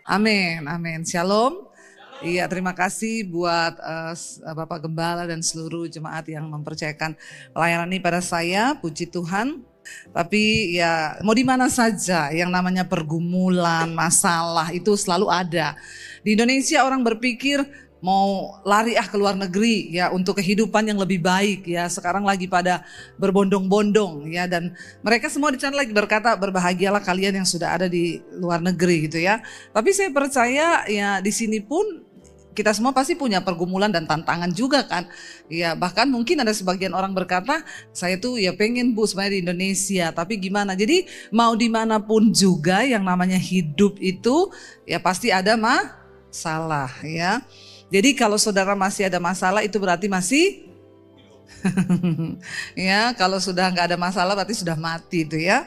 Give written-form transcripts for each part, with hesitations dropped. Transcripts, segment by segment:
Amin, amin. Shalom. Iya, terima kasih buat Bapak Gembala dan seluruh jemaat yang mempercayakan pelayanan ini pada saya. Puji Tuhan. Tapi ya mau di mana saja yang namanya pergumulan, masalah itu selalu ada. Di Indonesia orang berpikir mau lari ke luar negeri ya untuk kehidupan yang lebih baik ya. Sekarang lagi pada berbondong-bondong ya, dan mereka semua di sana lagi berkata berbahagialah kalian yang sudah ada di luar negeri gitu ya. Tapi saya percaya ya di sini pun kita semua pasti punya pergumulan dan tantangan juga kan. Ya bahkan mungkin ada sebagian orang berkata, saya tuh ya pengen Bu sebenarnya di Indonesia, tapi gimana? Jadi mau dimanapun juga yang namanya hidup itu ya pasti ada masalah ya. Jadi kalau saudara masih ada masalah itu berarti masih ya, kalau sudah nggak ada masalah berarti sudah mati itu ya.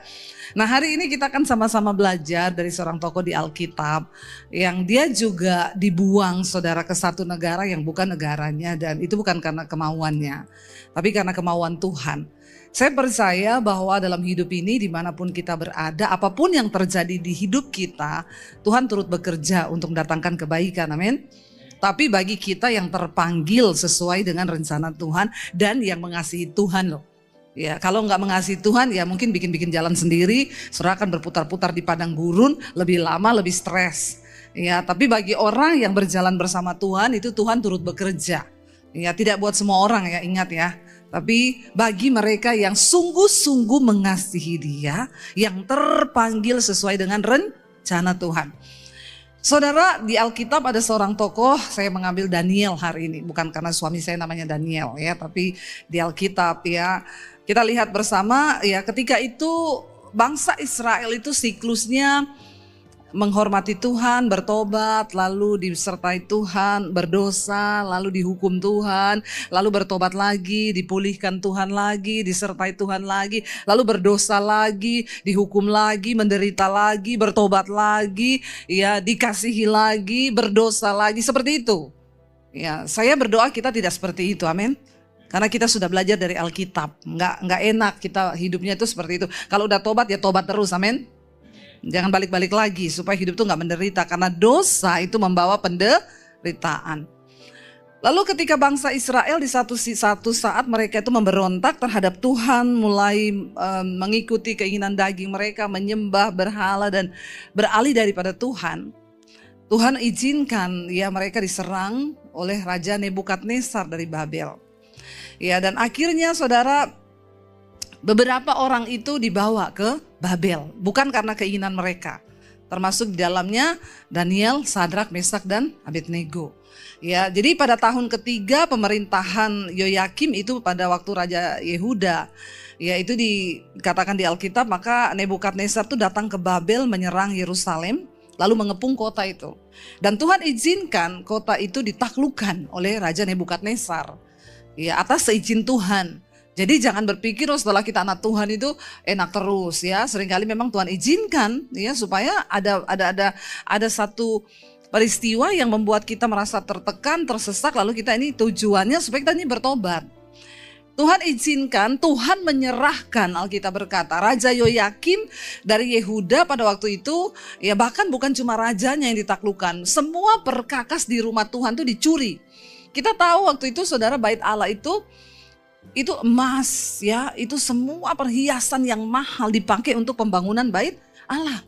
Nah hari ini kita akan sama-sama belajar dari seorang tokoh di Alkitab yang dia juga dibuang saudara ke satu negara yang bukan negaranya, dan itu bukan karena kemauannya tapi karena kemauan Tuhan. Saya percaya bahwa dalam hidup ini dimanapun kita berada, apapun yang terjadi di hidup kita, Tuhan turut bekerja untuk mendatangkan kebaikan, amin. Tapi bagi kita yang terpanggil sesuai dengan rencana Tuhan dan yang mengasihi Tuhan loh. Ya, kalau nggak mengasihi Tuhan ya mungkin bikin-bikin jalan sendiri, saudara akan berputar-putar di padang gurun, lebih lama, lebih stres. Ya, tapi bagi orang yang berjalan bersama Tuhan itu Tuhan turut bekerja. Ya, tidak buat semua orang ya, ingat ya. Tapi bagi mereka yang sungguh-sungguh mengasihi Dia, yang terpanggil sesuai dengan rencana Tuhan. Saudara, di Alkitab ada seorang tokoh, saya mengambil Daniel hari ini. Bukan karena suami saya namanya Daniel ya, tapi di Alkitab ya. Kita lihat bersama ya, ketika itu bangsa Israel itu siklusnya menghormati Tuhan, bertobat, lalu disertai Tuhan, berdosa, lalu dihukum Tuhan, lalu bertobat lagi, dipulihkan Tuhan lagi, disertai Tuhan lagi, lalu berdosa lagi, dihukum lagi, menderita lagi, bertobat lagi, ya dikasihi lagi, berdosa lagi, seperti itu. Ya, saya berdoa kita tidak seperti itu, amin. Karena kita sudah belajar dari Alkitab, nggak enak kita hidupnya itu seperti itu. Kalau udah tobat ya tobat terus, amin. Jangan balik-balik lagi supaya hidup itu nggak menderita, karena dosa itu membawa penderitaan. Lalu ketika bangsa Israel di satu saat mereka itu memberontak terhadap Tuhan, mulai mengikuti keinginan daging mereka, menyembah berhala dan beralih daripada Tuhan. Tuhan izinkan ya mereka diserang oleh Raja Nebukadnezar dari Babel. Ya, dan akhirnya saudara, beberapa orang itu dibawa ke Babel, bukan karena keinginan mereka. Termasuk di dalamnya Daniel, Sadrak, Mesak, dan Abednego. Ya, jadi pada tahun ketiga pemerintahan Yoyakim itu pada waktu Raja Yehuda, ya itu dikatakan di Alkitab, maka Nebukadnezar itu datang ke Babel menyerang Yerusalem, lalu mengepung kota itu. Dan Tuhan izinkan kota itu ditaklukkan oleh Raja Nebukadnezar. Ya, atas seizin Tuhan. Jadi jangan berpikir setelah kita anak Tuhan itu enak terus ya. Seringkali memang Tuhan izinkan ya supaya ada satu peristiwa yang membuat kita merasa tertekan, tersesak, lalu kita ini tujuannya supaya kita ini bertobat. Tuhan izinkan, Tuhan menyerahkan, Alkitab berkata, Raja Yoyakim dari Yehuda pada waktu itu, ya bahkan bukan cuma rajanya yang ditaklukkan, semua perkakas di rumah Tuhan itu dicuri. Kita tahu waktu itu saudara, bait Allah itu emas ya, itu semua perhiasan yang mahal dipakai untuk pembangunan bait Allah.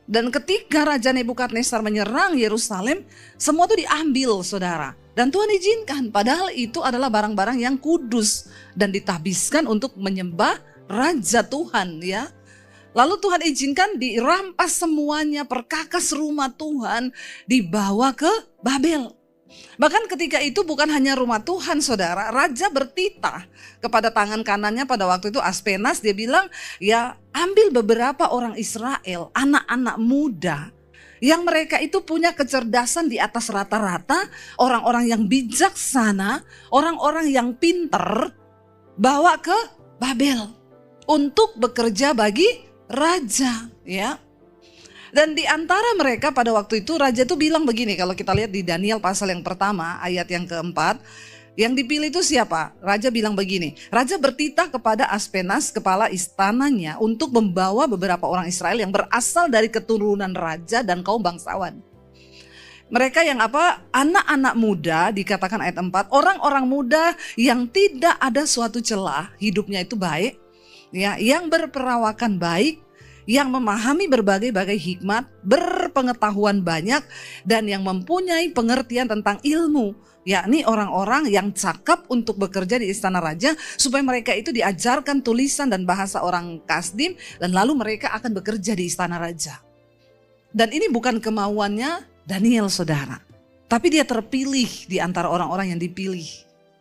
Dan ketika Raja Nebukadnezar menyerang Yerusalem, semua itu diambil saudara. Dan Tuhan izinkan, padahal itu adalah barang-barang yang kudus dan ditabiskan untuk menyembah Raja Tuhan ya. Lalu Tuhan izinkan dirampas semuanya, perkakas rumah Tuhan dibawa ke Babel. Bahkan ketika itu bukan hanya rumah Tuhan saudara, raja bertitah kepada tangan kanannya pada waktu itu Aspenas, dia bilang ya ambil beberapa orang Israel, anak-anak muda yang mereka itu punya kecerdasan di atas rata-rata, orang-orang yang bijaksana, orang-orang yang pinter, bawa ke Babel untuk bekerja bagi raja ya. Dan di antara mereka pada waktu itu raja itu bilang begini, kalau kita lihat di Daniel pasal yang pertama ayat yang keempat, yang dipilih itu siapa? Raja bilang begini, raja bertitah kepada Aspenas kepala istananya untuk membawa beberapa orang Israel yang berasal dari keturunan raja dan kaum bangsawan. Mereka yang apa? Anak-anak muda, dikatakan ayat 4, orang-orang muda yang tidak ada suatu celah, hidupnya itu baik, ya, yang berperawakan baik, yang memahami berbagai-bagai hikmat, berpengetahuan banyak, dan yang mempunyai pengertian tentang ilmu, yakni orang-orang yang cakap untuk bekerja di istana raja, supaya mereka itu diajarkan tulisan dan bahasa orang Kasdim, dan lalu mereka akan bekerja di istana raja. Dan ini bukan kemauannya Daniel, saudara, tapi dia terpilih di antara orang-orang yang dipilih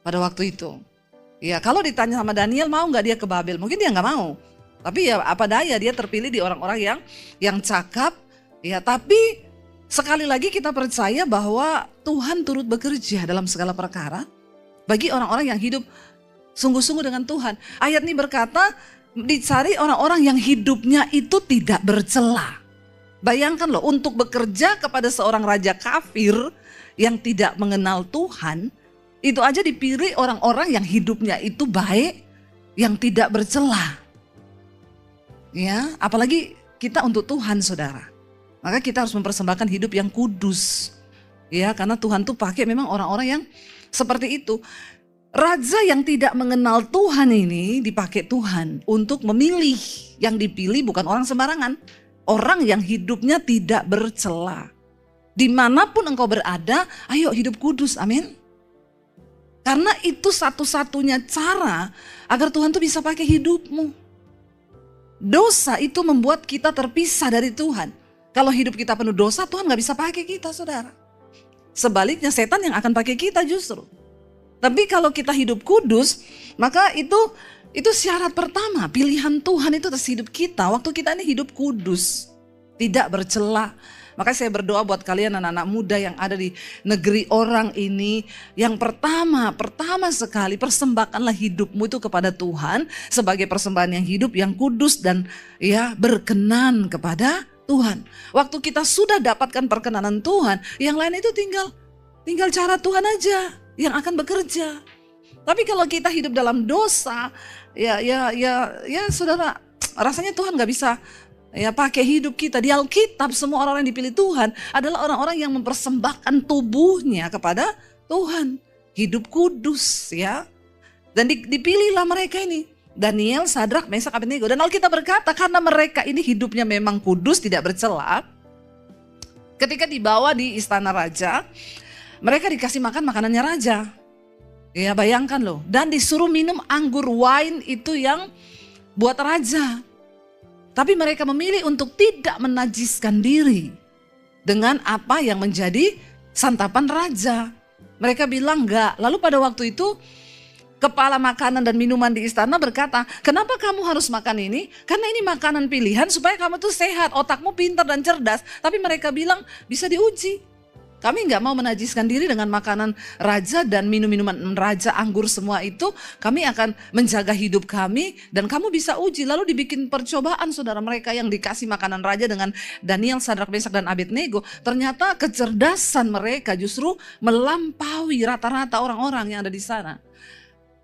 pada waktu itu. Ya, kalau ditanya sama Daniel, mau nggak dia ke Babel? Mungkin dia nggak mau. Tapi ya apa daya, dia terpilih di orang-orang yang cakap. Ya, tapi sekali lagi kita percaya bahwa Tuhan turut bekerja dalam segala perkara bagi orang-orang yang hidup sungguh-sungguh dengan Tuhan. Ayat ini berkata, dicari orang-orang yang hidupnya itu tidak bercela. Bayangkan loh, untuk bekerja kepada seorang raja kafir yang tidak mengenal Tuhan, itu aja dipilih orang-orang yang hidupnya itu baik, yang tidak bercela. Ya, apalagi kita untuk Tuhan, saudara. Maka kita harus mempersembahkan hidup yang kudus. Ya, karena Tuhan tuh pakai memang orang-orang yang seperti itu. Raja yang tidak mengenal Tuhan ini dipakai Tuhan untuk memilih. Yang dipilih bukan orang sembarangan. Orang yang hidupnya tidak bercela. Dimanapun engkau berada, ayo hidup kudus, amin. Karena itu satu-satunya cara agar Tuhan tuh bisa pakai hidupmu. Dosa itu membuat kita terpisah dari Tuhan. Kalau hidup kita penuh dosa, Tuhan gak bisa pakai kita, saudara. Sebaliknya setan yang akan pakai kita justru. Tapi kalau kita hidup kudus, maka itu syarat pertama. Pilihan Tuhan itu atas hidup kita. Waktu kita ini hidup kudus, tidak bercela. Maka saya berdoa buat kalian anak-anak muda yang ada di negeri orang ini. Yang pertama sekali persembahkanlah hidupmu itu kepada Tuhan. Sebagai persembahan yang hidup, yang kudus dan ya berkenan kepada Tuhan. Waktu kita sudah dapatkan perkenanan Tuhan, yang lain itu tinggal cara Tuhan aja yang akan bekerja. Tapi kalau kita hidup dalam dosa, ya saudara, rasanya Tuhan gak bisa ya pakai hidup kita. Di Alkitab semua orang yang dipilih Tuhan adalah orang-orang yang mempersembahkan tubuhnya kepada Tuhan. Hidup kudus, ya. Dan dipilihlah mereka ini. Daniel, Sadrak, Mesak, Abednego. Dan Alkitab berkata karena mereka ini hidupnya memang kudus, tidak bercela. Ketika dibawa di istana raja, mereka dikasih makan makanannya raja. Ya, bayangkan loh. Dan disuruh minum anggur wine itu yang buat raja. Tapi mereka memilih untuk tidak menajiskan diri dengan apa yang menjadi santapan raja. Mereka bilang enggak. Lalu pada waktu itu kepala makanan dan minuman di istana berkata, kenapa kamu harus makan ini? Karena ini makanan pilihan supaya kamu tuh sehat, otakmu pintar dan cerdas. Tapi mereka bilang bisa diuji. Kami nggak mau menajiskan diri dengan makanan raja dan minum-minuman raja, anggur semua itu. Kami akan menjaga hidup kami dan kamu bisa uji. Lalu dibikin percobaan, saudara, mereka yang dikasih makanan raja dengan Daniel, Sadrak, Mesak dan Abednego. Ternyata kecerdasan mereka justru melampaui rata-rata orang-orang yang ada di sana.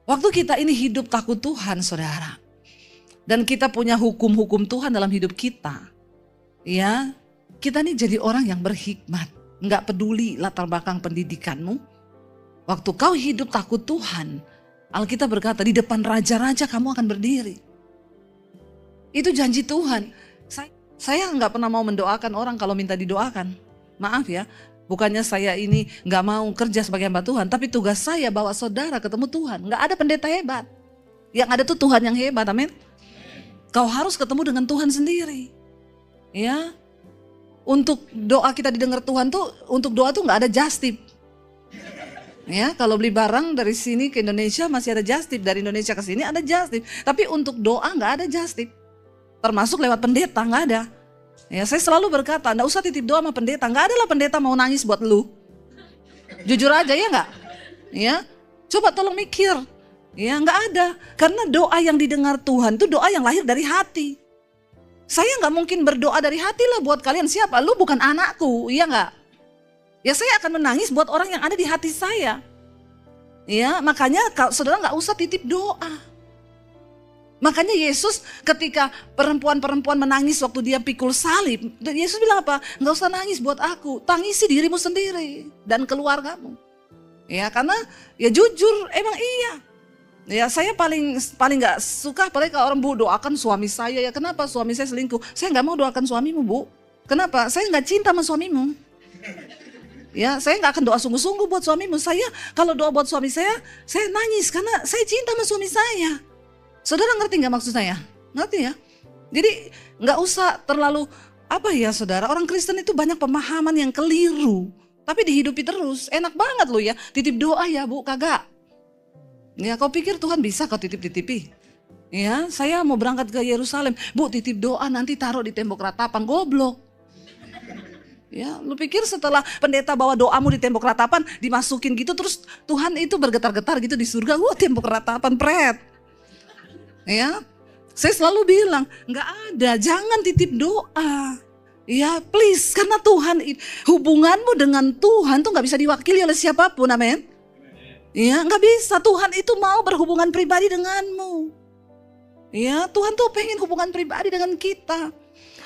Waktu kita ini hidup takut Tuhan, saudara, dan kita punya hukum-hukum Tuhan dalam hidup kita, ya, kita ini jadi orang yang berhikmat. Enggak peduli latar belakang pendidikanmu. Waktu kau hidup takut Tuhan, Alkitab berkata di depan raja-raja kamu akan berdiri. Itu janji Tuhan. Saya enggak pernah mau mendoakan orang kalau minta didoakan. Maaf ya, bukannya saya ini enggak mau kerja sebagai hamba Tuhan, tapi tugas saya bawa saudara ketemu Tuhan. Enggak ada pendeta hebat. Yang ada tuh Tuhan yang hebat, amin. Kau harus ketemu dengan Tuhan sendiri. Ya. Untuk doa kita didengar Tuhan tuh, untuk doa tuh nggak ada just tip. Ya, kalau beli barang dari sini ke Indonesia masih ada just tip, dari Indonesia ke sini ada just tip. Tapi untuk doa nggak ada just tip. Termasuk lewat pendeta nggak ada. Ya, saya selalu berkata, nggak usah titip doa sama pendeta. Nggak ada lah pendeta mau nangis buat lu. Jujur aja ya nggak? Ya, coba tolong mikir. Ya, nggak ada. Karena doa yang didengar Tuhan itu doa yang lahir dari hati. Saya nggak mungkin berdoa dari hati lah buat kalian. Siapa? Lu bukan anakku, iya nggak? Ya saya akan menangis buat orang yang ada di hati saya. Ya makanya saudara nggak usah titip doa. Makanya Yesus ketika perempuan-perempuan menangis waktu dia pikul salib, Yesus bilang apa? Enggak usah nangis buat aku, tangisi dirimu sendiri dan keluargamu. Ya, karena ya jujur emang iya. Ya, saya paling enggak suka apalagi kalau orang, Bu, doakan suami saya. Ya, kenapa suami saya selingkuh? Saya enggak mau doakan suamimu, Bu. Kenapa? Saya enggak cinta sama suamimu. Ya, saya enggak akan doa sungguh-sungguh buat suamimu. Saya kalau doa buat suami saya nangis karena saya cinta sama suami saya. Saudara ngerti nggak maksud saya? Ngerti ya? Jadi nggak usah terlalu apa ya saudara, orang Kristen itu banyak pemahaman yang keliru. Tapi dihidupi terus, enak banget loh ya. Titip doa ya Bu, kagak. Ya kau pikir Tuhan bisa kau titip-titipi? Ya saya mau berangkat ke Yerusalem, Bu titip doa nanti taruh di tembok ratapan, goblok. Ya, lu pikir setelah pendeta bawa doamu di tembok ratapan, dimasukin gitu terus Tuhan itu bergetar-getar gitu di surga, tembok ratapan pret. Ya, saya selalu bilang nggak ada, jangan titip doa. Ya please, karena Tuhan, hubunganmu dengan Tuhan tuh nggak bisa diwakili oleh siapapun, amin. Ya nggak bisa, Tuhan itu mau berhubungan pribadi denganmu. Ya Tuhan tuh pengen hubungan pribadi dengan kita.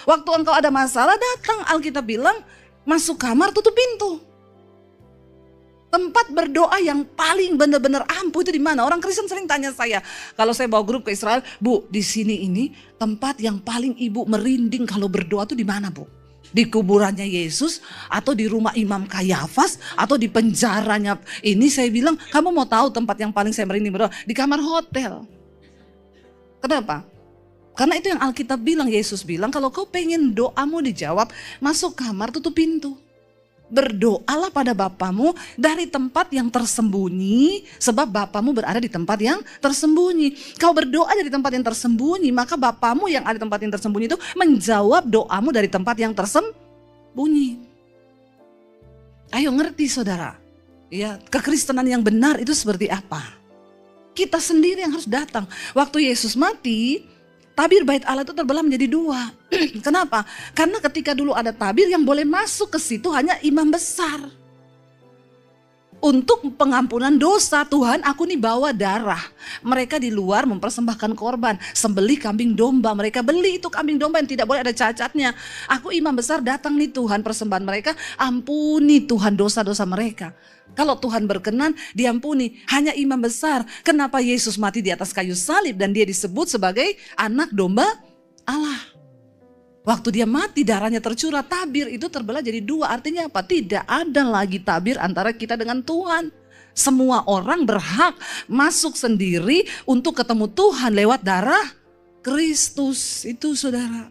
Waktu engkau ada masalah datang, Alkitab bilang masuk kamar tutup pintu. Tempat berdoa yang paling benar-benar ampuh itu di mana? Orang Kristen sering tanya saya, kalau saya bawa grup ke Israel, Bu, di sini ini tempat yang paling ibu merinding kalau berdoa itu di mana, Bu? Di kuburannya Yesus atau di rumah Imam Kayafas atau di penjaranya ini? Saya bilang, kamu mau tahu tempat yang paling saya merinding berdoa? Di kamar hotel. Kenapa? Karena itu yang Alkitab bilang, Yesus bilang, kalau kau pengen doamu dijawab, masuk kamar tutup pintu. Berdoalah pada Bapamu dari tempat yang tersembunyi, sebab Bapamu berada di tempat yang tersembunyi. Kau berdoa dari tempat yang tersembunyi, maka Bapamu yang ada di tempat yang tersembunyi itu menjawab doamu dari tempat yang tersembunyi. Ayo ngerti saudara, ya kekristenan yang benar itu seperti apa? Kita sendiri yang harus datang. Waktu Yesus mati, tabir bait Allah itu terbelah menjadi dua. Kenapa? Karena ketika dulu ada tabir yang boleh masuk ke situ hanya imam besar. Untuk pengampunan dosa, Tuhan aku nih bawa darah. Mereka di luar mempersembahkan korban, sembelih kambing domba. Mereka beli itu kambing domba yang tidak boleh ada cacatnya. Aku imam besar datang nih Tuhan, persembahan mereka, ampuni Tuhan dosa-dosa mereka. Kalau Tuhan berkenan, diampuni. Hanya imam besar. Kenapa Yesus mati di atas kayu salib dan dia disebut sebagai anak domba Allah? Waktu dia mati darahnya tercurah, tabir itu terbelah jadi dua. Artinya apa? Tidak ada lagi tabir antara kita dengan Tuhan. Semua orang berhak masuk sendiri untuk ketemu Tuhan lewat darah Kristus. Itu saudara.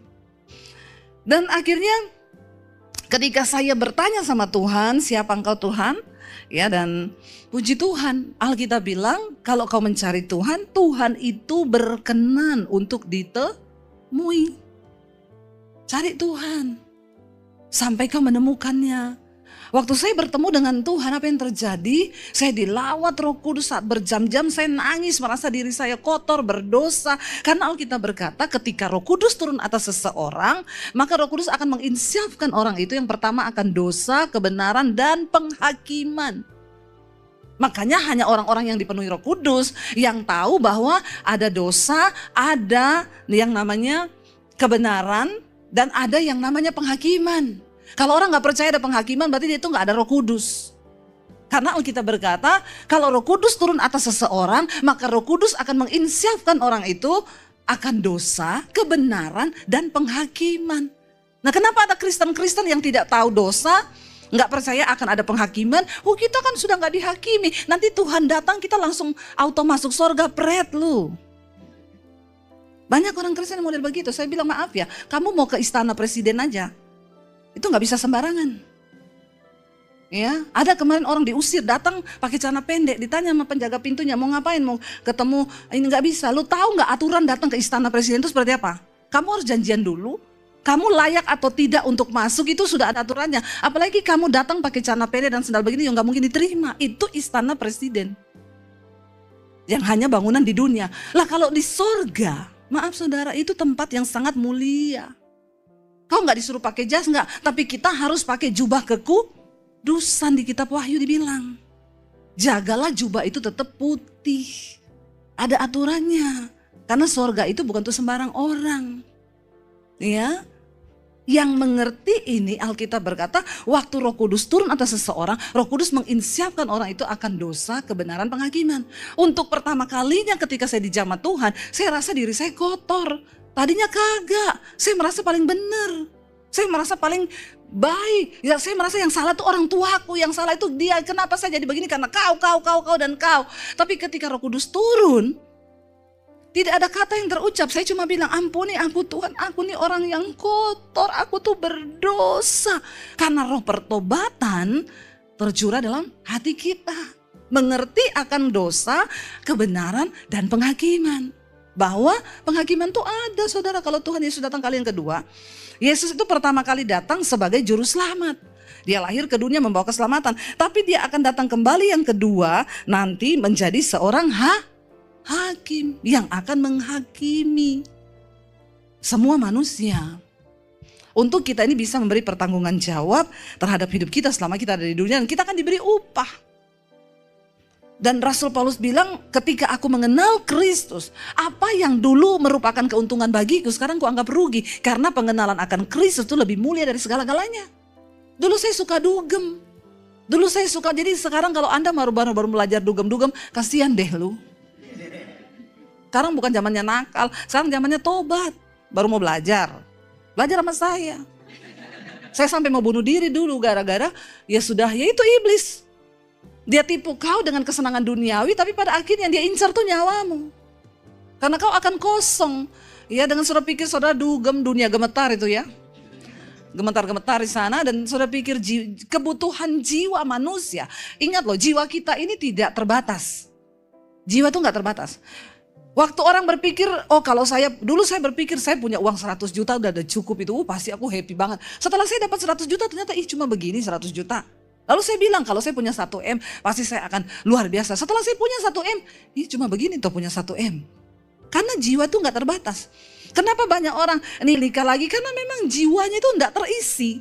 Dan akhirnya ketika saya bertanya sama Tuhan, siapa engkau Tuhan? Ya, dan puji Tuhan, Alkitab bilang kalau kau mencari Tuhan, Tuhan itu berkenan untuk ditemui. Cari Tuhan sampai kau menemukannya. Waktu saya bertemu dengan Tuhan, apa yang terjadi? Saya dilawat Roh Kudus saat berjam-jam saya nangis, merasa diri saya kotor, berdosa. Karena Alkitab berkata ketika Roh Kudus turun atas seseorang, maka Roh Kudus akan menginsyafkan orang itu yang pertama akan dosa, kebenaran, dan penghakiman. Makanya hanya orang-orang yang dipenuhi Roh Kudus yang tahu bahwa ada dosa, ada yang namanya kebenaran, dan ada yang namanya penghakiman. Kalau orang gak percaya ada penghakiman, berarti dia itu gak ada Roh Kudus. Karena Alkitab berkata, kalau Roh Kudus turun atas seseorang, maka Roh Kudus akan menginsyafkan orang itu akan dosa, kebenaran, dan penghakiman. Nah, kenapa ada Kristen-Kristen yang tidak tahu dosa, gak percaya akan ada penghakiman? Kita kan sudah gak dihakimi. Nanti Tuhan datang, kita langsung auto masuk surga, pret lu. Banyak orang Kristen yang model begitu. Saya bilang maaf ya, kamu mau ke istana presiden aja, itu nggak bisa sembarangan. Ya, ada kemarin orang diusir, datang pakai celana pendek, ditanya sama penjaga pintunya mau ngapain, mau ketemu, ini nggak bisa. Lu tahu nggak aturan datang ke istana presiden itu seperti apa? Kamu harus janjian dulu. Kamu layak atau tidak untuk masuk itu sudah ada aturannya. Apalagi kamu datang pakai celana pendek dan sandal begini, yang nggak mungkin diterima. Itu istana presiden yang hanya bangunan di dunia. Lah kalau di sorga, maaf saudara, itu tempat yang sangat mulia. Kau nggak disuruh pakai jas nggak, tapi kita harus pakai jubah kekudusan. Di kitab Wahyu dibilang, jagalah jubah itu tetap putih. Ada aturannya. Karena surga itu bukan untuk sembarang orang. Ya. Yang mengerti ini Alkitab berkata, waktu Roh Kudus turun atas seseorang, Roh Kudus menginsyafkan orang itu akan dosa, kebenaran, penghakiman. Untuk pertama kalinya ketika saya dijamah Tuhan, saya rasa diri saya kotor. Tadinya kagak, saya merasa paling benar. Saya merasa paling baik. Ya, saya merasa yang salah itu orang tuaku, yang salah itu dia. Kenapa saya jadi begini? Karena kau, dan kau. Tapi ketika Roh Kudus turun, tidak ada kata yang terucap. Saya cuma bilang, ampuni aku Tuhan, aku nih orang yang kotor, aku tuh berdosa. Karena roh pertobatan tercurah dalam hati kita. Mengerti akan dosa, kebenaran, dan penghakiman. Bahwa penghakiman itu ada, saudara. Kalau Tuhan Yesus datang kali yang kedua, Yesus itu pertama kali datang sebagai juru selamat. Dia lahir ke dunia membawa keselamatan. Tapi dia akan datang kembali yang kedua nanti menjadi seorang hakim yang akan menghakimi semua manusia. Untuk kita ini bisa memberi pertanggungan jawab terhadap hidup kita selama kita ada di dunia. Dan kita akan diberi upah. Dan Rasul Paulus bilang, ketika aku mengenal Kristus, apa yang dulu merupakan keuntungan bagiku, sekarang ku anggap rugi. Karena pengenalan akan Kristus itu lebih mulia dari segala-galanya. Dulu saya suka dugem. Jadi sekarang kalau Anda baru belajar dugem, kasihan deh lu. Sekarang bukan zamannya nakal, sekarang zamannya tobat. Baru mau belajar sama saya. Saya sampai mau bunuh diri dulu gara-gara ya itu iblis. Dia tipu kau dengan kesenangan duniawi, tapi pada akhirnya dia incar tuh nyawamu. Karena kau akan kosong. Ya, dengan saudara pikir saudara dugem, dunia gemetar itu ya. Gemetar-gemetar di sana, dan saudara pikir kebutuhan jiwa manusia. Ingat loh, jiwa kita ini tidak terbatas. Jiwa tuh gak terbatas. Waktu orang berpikir, dulu saya berpikir saya punya uang 100 juta udah ada cukup itu, pasti aku happy banget. Setelah saya dapat 100 juta ternyata cuma begini 100 juta. Lalu saya bilang kalau saya punya 1 M pasti saya akan luar biasa. Setelah saya punya 1 M, cuma begini tuh punya 1 M. Karena jiwa tuh gak terbatas. Kenapa banyak orang nikah lagi? Karena memang jiwanya itu gak terisi.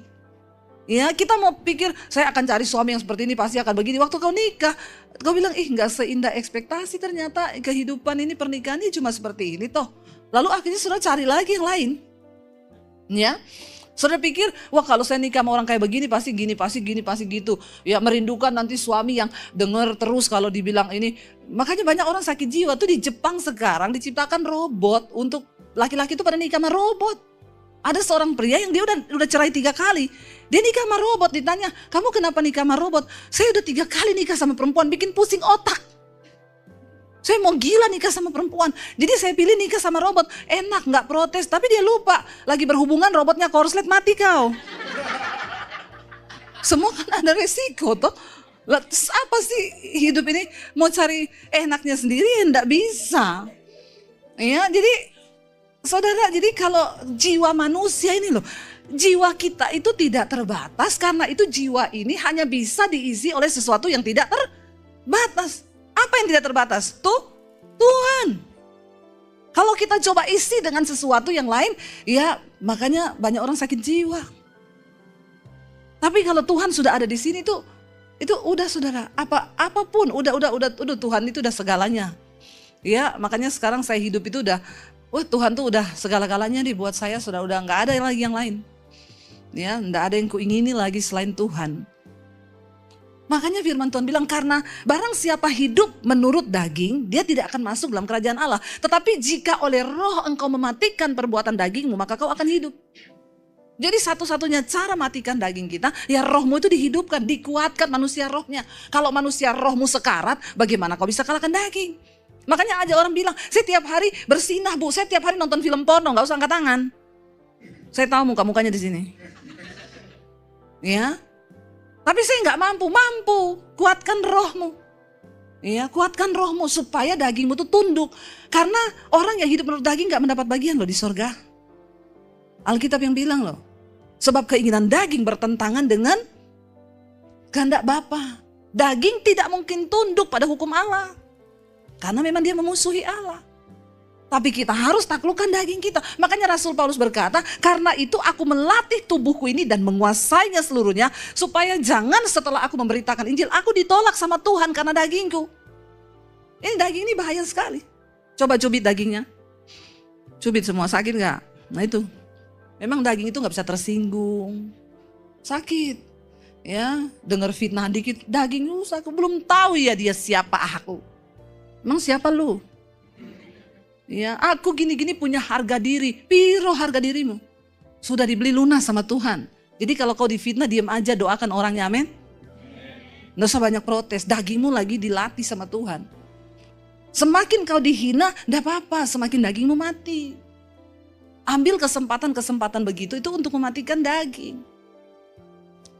Ya, kita mau pikir saya akan cari suami yang seperti ini pasti akan begini. Waktu kau nikah, kau bilang gak seindah ekspektasi, ternyata kehidupan ini pernikahan ini cuma seperti ini toh. Lalu akhirnya sudah cari lagi yang lain. Ya. Saudara pikir, wah kalau saya nikah sama orang kayak begini pasti gini, pasti gitu. Ya merindukan nanti suami yang dengar terus kalau dibilang ini. Makanya banyak orang sakit jiwa tuh di Jepang sekarang diciptakan robot untuk laki-laki itu pada nikah sama robot. Ada seorang pria yang dia udah cerai 3 kali. Dia nikah sama robot, ditanya, kamu kenapa nikah sama robot? Saya udah 3 kali nikah sama perempuan, bikin pusing otak. Saya mau gila nikah sama perempuan. Jadi saya pilih nikah sama robot. Enak, gak protes. Tapi dia lupa. Lagi berhubungan robotnya korslet, mati kau. Semua kan ada resiko toh. Terus apa sih hidup ini? Mau cari enaknya sendiri ya gak bisa. Ya, jadi saudara, jadi kalau jiwa manusia ini loh. Jiwa kita itu tidak terbatas. Karena itu jiwa ini hanya bisa diisi oleh sesuatu yang tidak terbatas. Apa yang tidak terbatas? Tuhan. Kalau kita coba isi dengan sesuatu yang lain, ya makanya banyak orang sakit jiwa. Tapi kalau Tuhan sudah ada di sini itu udah saudara, apapun udah Tuhan itu udah segalanya. Ya, makanya sekarang saya hidup itu Tuhan tuh udah segala-galanya nih buat saya, sudah udah nggak ada lagi yang lain. Ya, nggak ada yang kuingini lagi selain Tuhan. Makanya firman Tuhan bilang, karena barang siapa hidup menurut daging, dia tidak akan masuk dalam kerajaan Allah. Tetapi jika oleh roh engkau mematikan perbuatan dagingmu, maka kau akan hidup. Jadi satu-satunya cara matikan daging kita, ya rohmu itu dihidupkan, dikuatkan manusia rohnya. Kalau manusia rohmu sekarat, bagaimana kau bisa kalahkan daging? Makanya aja orang bilang, saya tiap hari bersinah bu, saya tiap hari nonton film porno, gak usah angkat tangan. Saya tahu muka-mukanya di sini. Ya. Tapi saya nggak mampu, kuatkan rohmu. Ya, kuatkan rohmu supaya dagingmu tuh tunduk. Karena orang yang hidup menurut daging nggak mendapat bagian loh di sorga. Alkitab yang bilang loh, sebab keinginan daging bertentangan dengan kehendak Bapa. Daging tidak mungkin tunduk pada hukum Allah. Karena memang dia memusuhi Allah. Tapi kita harus taklukkan daging kita. Makanya Rasul Paulus berkata, karena itu aku melatih tubuhku ini dan menguasainya seluruhnya. Supaya jangan setelah aku memberitakan Injil, aku ditolak sama Tuhan karena dagingku. Ini daging ini bahaya sekali. Coba cubit dagingnya. Cubit semua, sakit gak? Nah itu, memang daging itu gak bisa tersinggung. Sakit, ya dengar fitnah dikit, daging lu aku belum tahu ya dia siapa aku. Emang siapa lu? Ya, aku gini-gini punya harga diri. Piro harga dirimu? Sudah dibeli lunas sama Tuhan. Jadi kalau kau difitnah, diam aja, doakan orangnya, amin. Nggak usah banyak protes, dagingmu lagi dilatih sama Tuhan. Semakin kau dihina, enggak apa-apa, semakin dagingmu mati. Ambil kesempatan-kesempatan begitu itu untuk mematikan daging.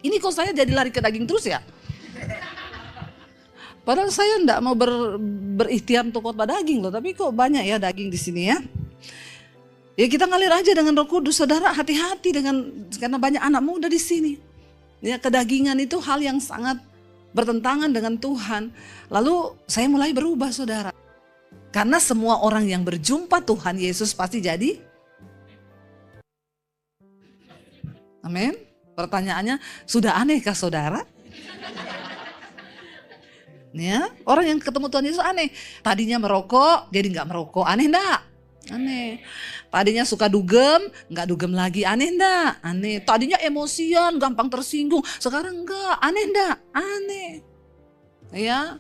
Ini kok saya jadi lari ke daging terus ya? Padahal saya enggak mau berikhtiar untuk khotbah daging loh, tapi kok banyak ya daging di sini ya. Ya kita ngalir aja dengan Roh Kudus, saudara, hati-hati karena banyak anak muda di sini. Ya, kedagingan itu hal yang sangat bertentangan dengan Tuhan. Lalu saya mulai berubah, saudara. Karena semua orang yang berjumpa Tuhan Yesus pasti jadi. Amin. Pertanyaannya, sudah anehkah saudara? Ya, orang yang ketemu Tuhan Yesus aneh. Tadinya merokok, jadi nggak merokok. Aneh enggak? Aneh. Tadinya suka dugem, nggak dugem lagi. Aneh enggak? Aneh. Tadinya emosian, gampang tersinggung. Sekarang enggak. Aneh enggak? Aneh. Ya.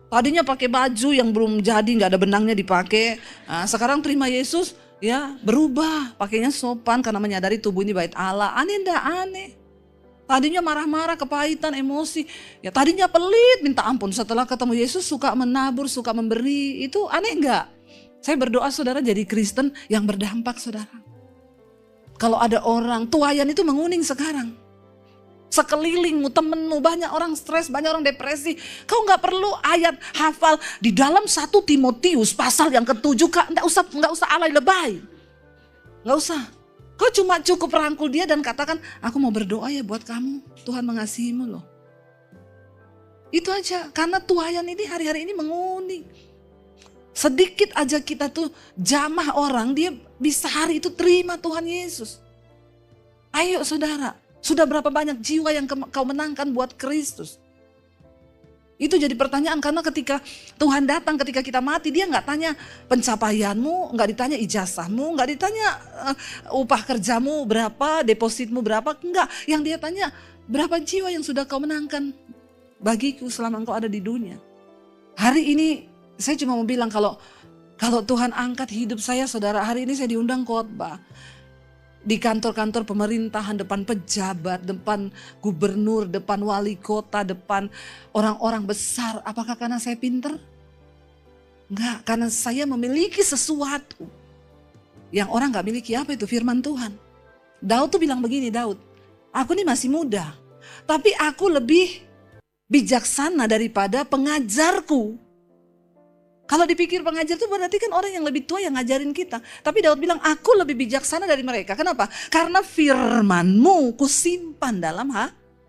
Tadinya pakai baju yang belum jadi, nggak ada benangnya dipakai. Nah, sekarang terima Yesus, ya berubah. Pakainya sopan karena menyadari tubuh ini bait Allah. Aneh enggak? Aneh. Tadinya marah-marah, kepahitan, emosi. Ya tadinya pelit, minta ampun. Setelah ketemu Yesus suka menabur, suka memberi. Itu aneh enggak? Saya berdoa saudara jadi Kristen yang berdampak saudara. Kalau ada orang, tuayan itu menguning sekarang. Sekelilingmu, temenmu, banyak orang stres, banyak orang depresi. Kau gak perlu ayat hafal di dalam 1 Timotius pasal yang ke-7. Nggak usah alay lebay. Nggak usah. Kau cuma cukup rangkul dia dan katakan, aku mau berdoa ya buat kamu. Tuhan mengasihimu loh. Itu aja, karena tuayan ini hari-hari ini menguning. Sedikit aja kita tuh jamah orang, dia bisa hari itu terima Tuhan Yesus. Ayo saudara, sudah berapa banyak jiwa yang kau menangkan buat Kristus? Itu jadi pertanyaan karena ketika Tuhan datang, ketika kita mati, dia nggak tanya pencapaianmu, nggak ditanya ijazahmu, nggak ditanya upah kerjamu berapa, depositmu berapa, enggak. Yang dia tanya berapa jiwa yang sudah kau menangkan bagiku selama engkau ada di dunia. Hari ini saya cuma mau bilang kalau Tuhan angkat hidup saya, saudara, hari ini saya diundang khotbah. Di kantor-kantor pemerintahan, depan pejabat, depan gubernur, depan wali kota, depan orang-orang besar. Apakah karena saya pinter? Enggak, karena saya memiliki sesuatu yang orang gak miliki. Apa itu? Firman Tuhan. Daud tuh bilang begini, Daud, aku ini masih muda, tapi aku lebih bijaksana daripada pengajarku. Kalau dipikir pengajar itu berarti kan orang yang lebih tua yang ngajarin kita. Tapi Daud bilang, aku lebih bijaksana dari mereka. Kenapa? Karena firman-Mu kusimpan dalam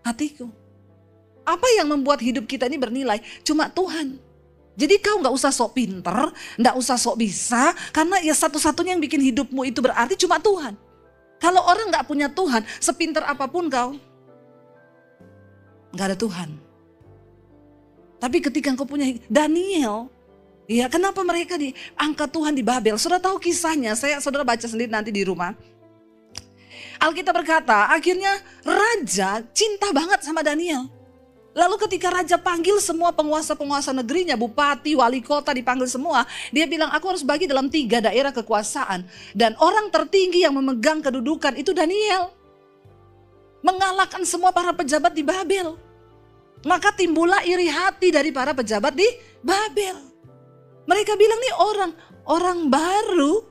hatiku. Apa yang membuat hidup kita ini bernilai? Cuma Tuhan. Jadi kau gak usah sok pinter, gak usah sok bisa. Karena ya satu-satunya yang bikin hidupmu itu berarti cuma Tuhan. Kalau orang gak punya Tuhan, sepinter apapun kau, gak ada Tuhan. Tapi ketika kau punya Daniel, ya, kenapa mereka diangkat Tuhan di Babel? Saudara tahu kisahnya, saudara baca sendiri nanti di rumah. Alkitab berkata, akhirnya raja cinta banget sama Daniel. Lalu ketika raja panggil semua penguasa-penguasa negerinya, bupati, wali kota dipanggil semua. Dia bilang, aku harus bagi dalam 3 daerah kekuasaan. Dan orang tertinggi yang memegang kedudukan itu Daniel. Mengalahkan semua para pejabat di Babel. Maka timbullah iri hati dari para pejabat di Babel. Mereka bilang nih orang baru,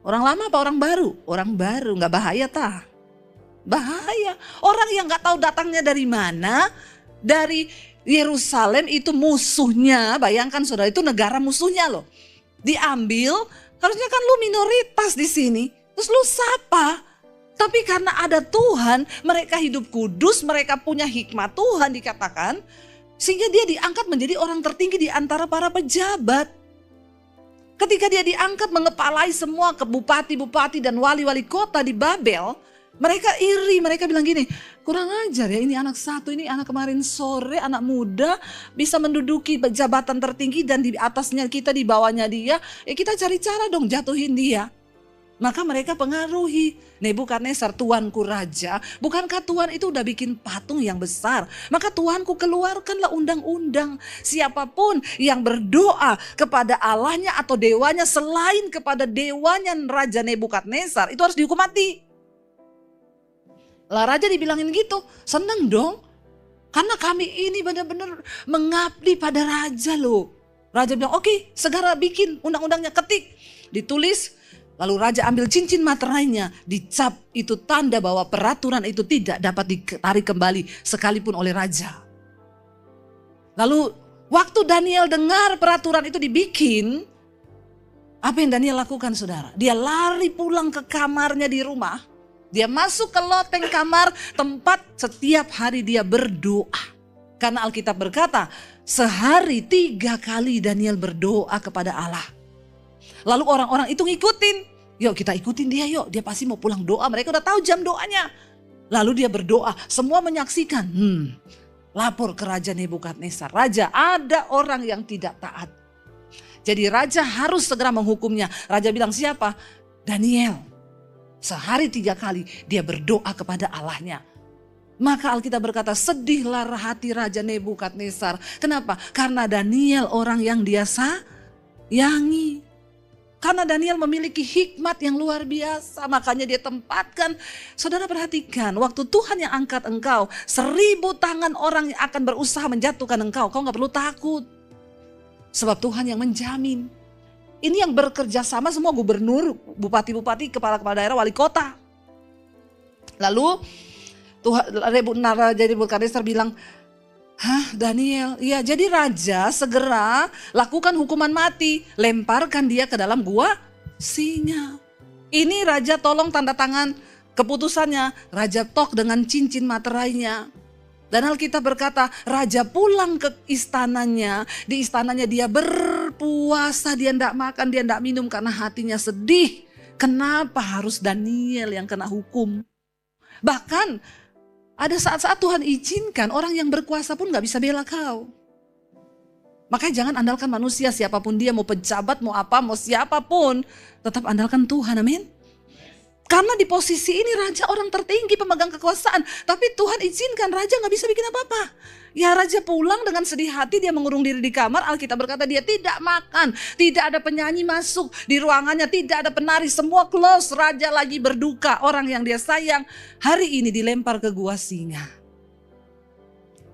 orang lama apa orang baru? Orang baru, gak bahaya tah? Bahaya. Orang yang gak tahu datangnya dari mana, dari Yerusalem itu musuhnya, bayangkan saudara itu negara musuhnya loh. Diambil, harusnya kan lu minoritas di sini, terus lu sapa? Tapi karena ada Tuhan, mereka hidup kudus, mereka punya hikmat Tuhan dikatakan, sehingga dia diangkat menjadi orang tertinggi di antara para pejabat. Ketika dia diangkat mengepalai semua ke bupati-bupati dan wali-wali kota di Babel, mereka iri, mereka bilang gini, kurang ajar ya ini anak satu, ini anak kemarin sore, anak muda bisa menduduki jabatan tertinggi dan di atasnya kita, di bawahnya dia, kita cari cara dong jatuhin dia. Maka mereka pengaruhi Nebukadnezar, tuanku raja. Bukankah Tuhan itu udah bikin patung yang besar? Maka Tuanku keluarkanlah undang-undang. Siapapun yang berdoa kepada Allahnya atau dewanya selain kepada dewanya Raja Nebukadnezar, itu harus dihukum mati. Lah raja dibilangin gitu, seneng dong. Karena kami ini benar-benar mengabdi pada raja loh. Raja bilang, oke, segera bikin undang-undangnya, ketik. Ditulis. Lalu raja ambil cincin materainya, dicap, itu tanda bahwa peraturan itu tidak dapat ditarik kembali sekalipun oleh raja. Lalu waktu Daniel dengar peraturan itu dibikin, apa yang Daniel lakukan saudara? Dia lari pulang ke kamarnya di rumah, dia masuk ke loteng kamar tempat setiap hari dia berdoa. Karena Alkitab berkata, sehari 3 kali Daniel berdoa kepada Allah. Lalu orang-orang itu ngikutin. Yuk kita ikutin dia yuk. Dia pasti mau pulang doa. Mereka udah tahu jam doanya. Lalu dia berdoa. Semua menyaksikan. Lapor ke Raja Nebukadnezar. Raja, ada orang yang tidak taat. Jadi raja harus segera menghukumnya. Raja bilang siapa? Daniel. Sehari 3 kali dia berdoa kepada Allahnya. Maka Alkitab berkata, sedihlah hati Raja Nebukadnezar. Kenapa? Karena Daniel orang yang dia sayangi. Karena Daniel memiliki hikmat yang luar biasa. Makanya dia tempatkan. Saudara perhatikan. Waktu Tuhan yang angkat engkau. 1000 tangan orang yang akan berusaha menjatuhkan engkau. Kau gak perlu takut. Sebab Tuhan yang menjamin. Ini yang bekerja sama semua gubernur, bupati-bupati, kepala-kepala daerah, wali kota. Lalu Raja Nebukadnezar bilang, hah Daniel, iya jadi raja segera lakukan hukuman mati. Lemparkan dia ke dalam gua singa. Ini raja tolong tanda tangan keputusannya. Raja tok dengan cincin materainya. Dan Alkitab berkata raja pulang ke istananya. Di istananya dia berpuasa, dia tidak makan, dia tidak minum karena hatinya sedih. Kenapa harus Daniel yang kena hukum? Bahkan ada saat-saat Tuhan izinkan orang yang berkuasa pun gak bisa bela kau. Makanya jangan andalkan manusia siapapun dia, mau pejabat, mau apa, mau siapapun. Tetap andalkan Tuhan, amin. Karena di posisi ini raja orang tertinggi pemegang kekuasaan. Tapi Tuhan izinkan raja gak bisa bikin apa-apa. Ya raja pulang dengan sedih hati, dia mengurung diri di kamar. Alkitab berkata dia tidak makan. Tidak ada penyanyi masuk di ruangannya, tidak ada penari, semua close. Raja lagi berduka, orang yang dia sayang hari ini dilempar ke gua singa.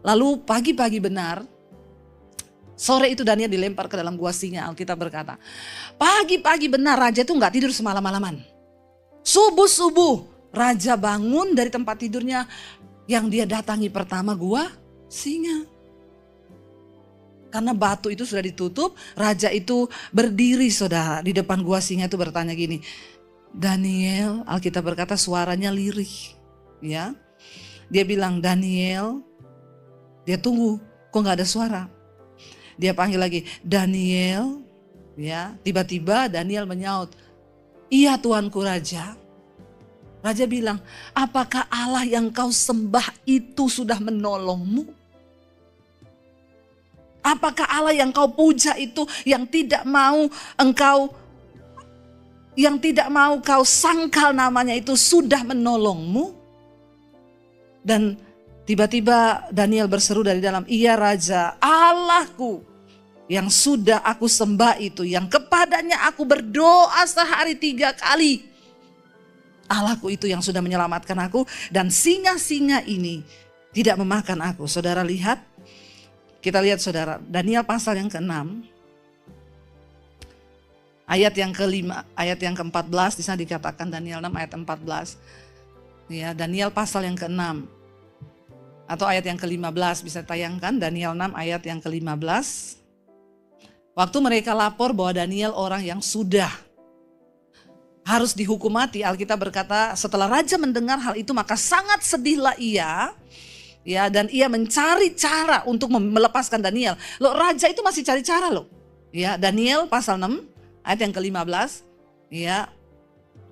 Lalu pagi-pagi benar, sore itu Daniel dilempar ke dalam gua singa. Alkitab berkata pagi-pagi benar raja itu gak tidur semalam-malaman. Subuh-subuh raja bangun dari tempat tidurnya. Yang dia datangi pertama gua singa. Karena batu itu sudah ditutup, raja itu berdiri saudara di depan gua singa itu bertanya gini, Daniel, Alkitab berkata suaranya lirih, ya. Dia bilang Daniel, dia tunggu, kok nggak ada suara. Dia panggil lagi Daniel, ya. Tiba-tiba Daniel menyaut, iya tuanku raja. Raja bilang, apakah Allah yang kau sembah itu sudah menolongmu? Apakah Allah yang kau puja itu yang tidak mau kau sangkal namanya itu sudah menolongmu? Dan tiba-tiba Daniel berseru dari dalam, iya raja, Allahku yang sudah aku sembah itu, yang kepadanya aku berdoa sehari 3 kali. Allahku itu yang sudah menyelamatkan aku dan singa-singa ini tidak memakan aku. Saudara lihat, kita lihat saudara, Daniel pasal yang ke-6, ayat yang ke-5, ayat yang ke-14, di sana dikatakan Daniel 6 ayat 14. Ya, Daniel pasal yang ke-6 atau ayat yang ke-15 bisa tayangkan Daniel 6 ayat yang ke-15. Waktu mereka lapor bahwa Daniel orang yang sudah harus dihukum mati, Alkitab berkata setelah raja mendengar hal itu maka sangat sedihlah ia. Ya, dan ia mencari cara untuk melepaskan Daniel. Loh, raja itu masih cari cara loh. Ya, Daniel pasal 6 ayat yang ke-15. Ya,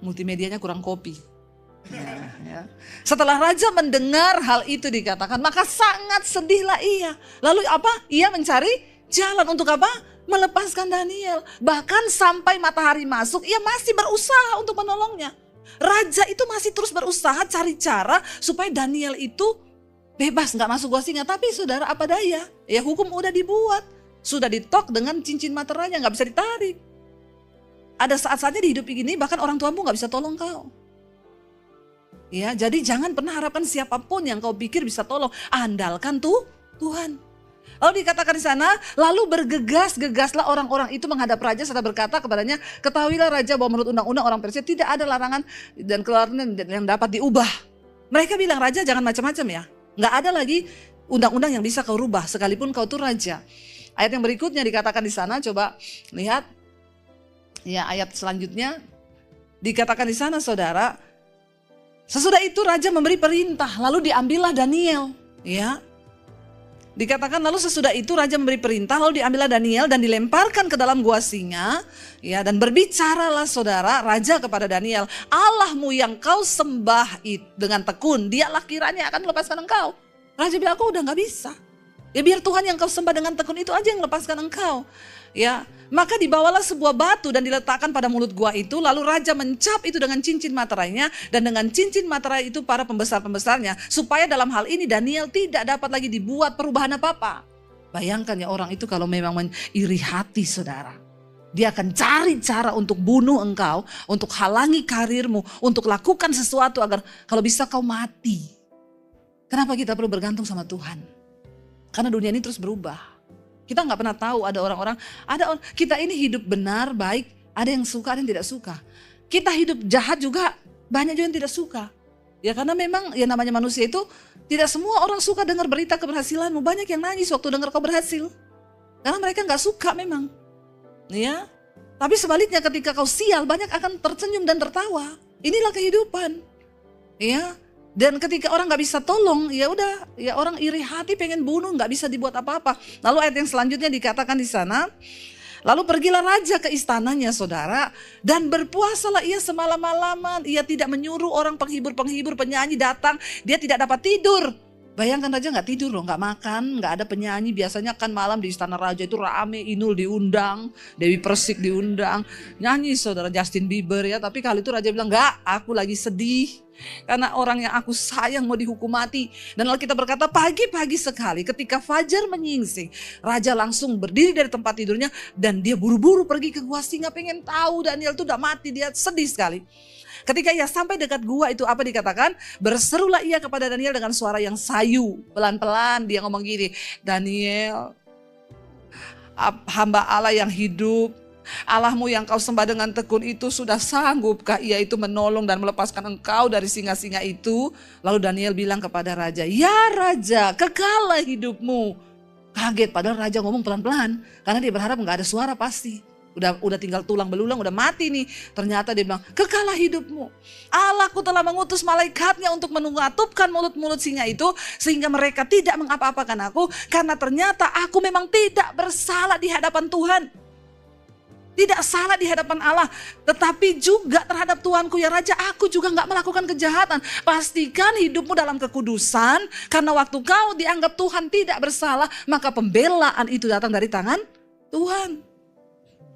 multimedianya kurang copy. Ya. Setelah raja mendengar hal itu dikatakan, maka sangat sedihlah ia. Lalu apa? Ia mencari jalan untuk apa? melepaskan Daniel. Bahkan sampai matahari masuk, ia masih berusaha untuk menolongnya. Raja itu masih terus berusaha cari cara supaya Daniel itu bebas, gak masuk gua singa. Tapi saudara, apa daya? Ya hukum udah dibuat. Sudah ditok dengan cincin materainya, gak bisa ditarik. Ada saat-saatnya di hidup ini bahkan orang tuamu gak bisa tolong kau. Ya, jadi jangan pernah harapkan siapapun yang kau pikir bisa tolong. Andalkan tuh Tuhan. Lalu dikatakan di sana, lalu bergegas-gegaslah orang-orang itu menghadap raja serta berkata kepadanya, ketahuilah raja bahwa menurut undang-undang orang Persia tidak ada larangan dan keluaran yang dapat diubah. Mereka bilang, raja jangan macam-macam ya. Nggak ada lagi undang-undang yang bisa kau rubah sekalipun kau tuh raja. Ayat yang berikutnya dikatakan di sana, coba lihat. Ya, ayat selanjutnya dikatakan di sana, saudara. Sesudah itu raja memberi perintah, lalu diambillah Daniel, ya. Dikatakan lalu sesudah itu raja memberi perintah, lalu diambillah Daniel dan dilemparkan ke dalam gua singa, ya, dan berbicaralah saudara raja kepada Daniel, Allahmu yang kau sembah dengan tekun, dialah kiranya akan melepaskan engkau. Raja bilang, aku udah gak bisa. Ya biar Tuhan yang kau sembah dengan tekun itu aja yang melepaskan engkau. Ya, maka dibawalah sebuah batu dan diletakkan pada mulut gua itu, lalu raja mencap itu dengan cincin materainya dan dengan cincin materai itu para pembesar-pembesarnya, supaya dalam hal ini Daniel tidak dapat lagi dibuat perubahan apa-apa. Bayangkan ya, orang itu kalau memang iri hati saudara, dia akan cari cara untuk bunuh engkau, untuk halangi karirmu, untuk lakukan sesuatu agar kalau bisa kau mati. Kenapa kita perlu bergantung sama Tuhan? Karena dunia ini terus berubah. Kita nggak pernah tahu, ada orang-orang, kita ini hidup benar, baik, ada yang suka, ada yang tidak suka. Kita hidup jahat juga, banyak juga yang tidak suka. Ya karena memang ya namanya manusia itu, tidak semua orang suka dengar berita keberhasilanmu. Banyak yang nangis waktu dengar kau berhasil. Karena mereka nggak suka memang. Ya, tapi sebaliknya ketika kau sial, banyak akan tersenyum dan tertawa. Inilah kehidupan. Ya. Dan ketika orang gak bisa tolong, ya udah, ya orang iri hati pengen bunuh, gak bisa dibuat apa-apa. Lalu ayat yang selanjutnya dikatakan di sana, lalu pergilah raja ke istananya saudara, dan berpuasalah ia semalam-malaman. Ia tidak menyuruh orang penghibur-penghibur, penyanyi datang, dia tidak dapat tidur. Bayangkan raja gak tidur loh, gak makan, gak ada penyanyi. Biasanya kan malam di istana raja itu rame, Inul diundang, Dewi Persik diundang, nyanyi saudara Justin Bieber ya. Tapi kali itu raja bilang, enggak, aku lagi sedih. Karena orang yang aku sayang mau dihukum mati. Dan lalu kita berkata pagi-pagi sekali ketika fajar menyingsing, raja langsung berdiri dari tempat tidurnya dan dia buru-buru pergi ke gua singa, pengen tahu Daniel itu udah mati. Dia sedih sekali. Ketika ia sampai dekat gua itu apa dikatakan? Berserulah ia kepada Daniel dengan suara yang sayu. Pelan-pelan dia ngomong gini, Daniel, hamba Allah yang hidup, Allahmu yang kau sembah dengan tekun itu sudah sanggupkah ia itu menolong dan melepaskan engkau dari singa-singa itu? Lalu Daniel bilang kepada raja, ya raja, kekallah hidupmu. Kaget padahal raja ngomong pelan-pelan karena dia berharap nggak ada suara pasti. Udah tinggal tulang belulang, udah mati nih. Ternyata dia bilang, kekallah hidupmu. Allahku telah mengutus malaikatnya untuk mengatupkan mulut-mulut singa itu sehingga mereka tidak mengapa-apakan aku, karena ternyata aku memang tidak bersalah di hadapan Tuhan. Tidak salah di hadapan Allah, tetapi juga terhadap Tuanku ya Raja, aku juga gak melakukan kejahatan. Pastikan hidupmu dalam kekudusan, karena waktu kau dianggap Tuhan tidak bersalah, maka pembelaan itu datang dari tangan Tuhan.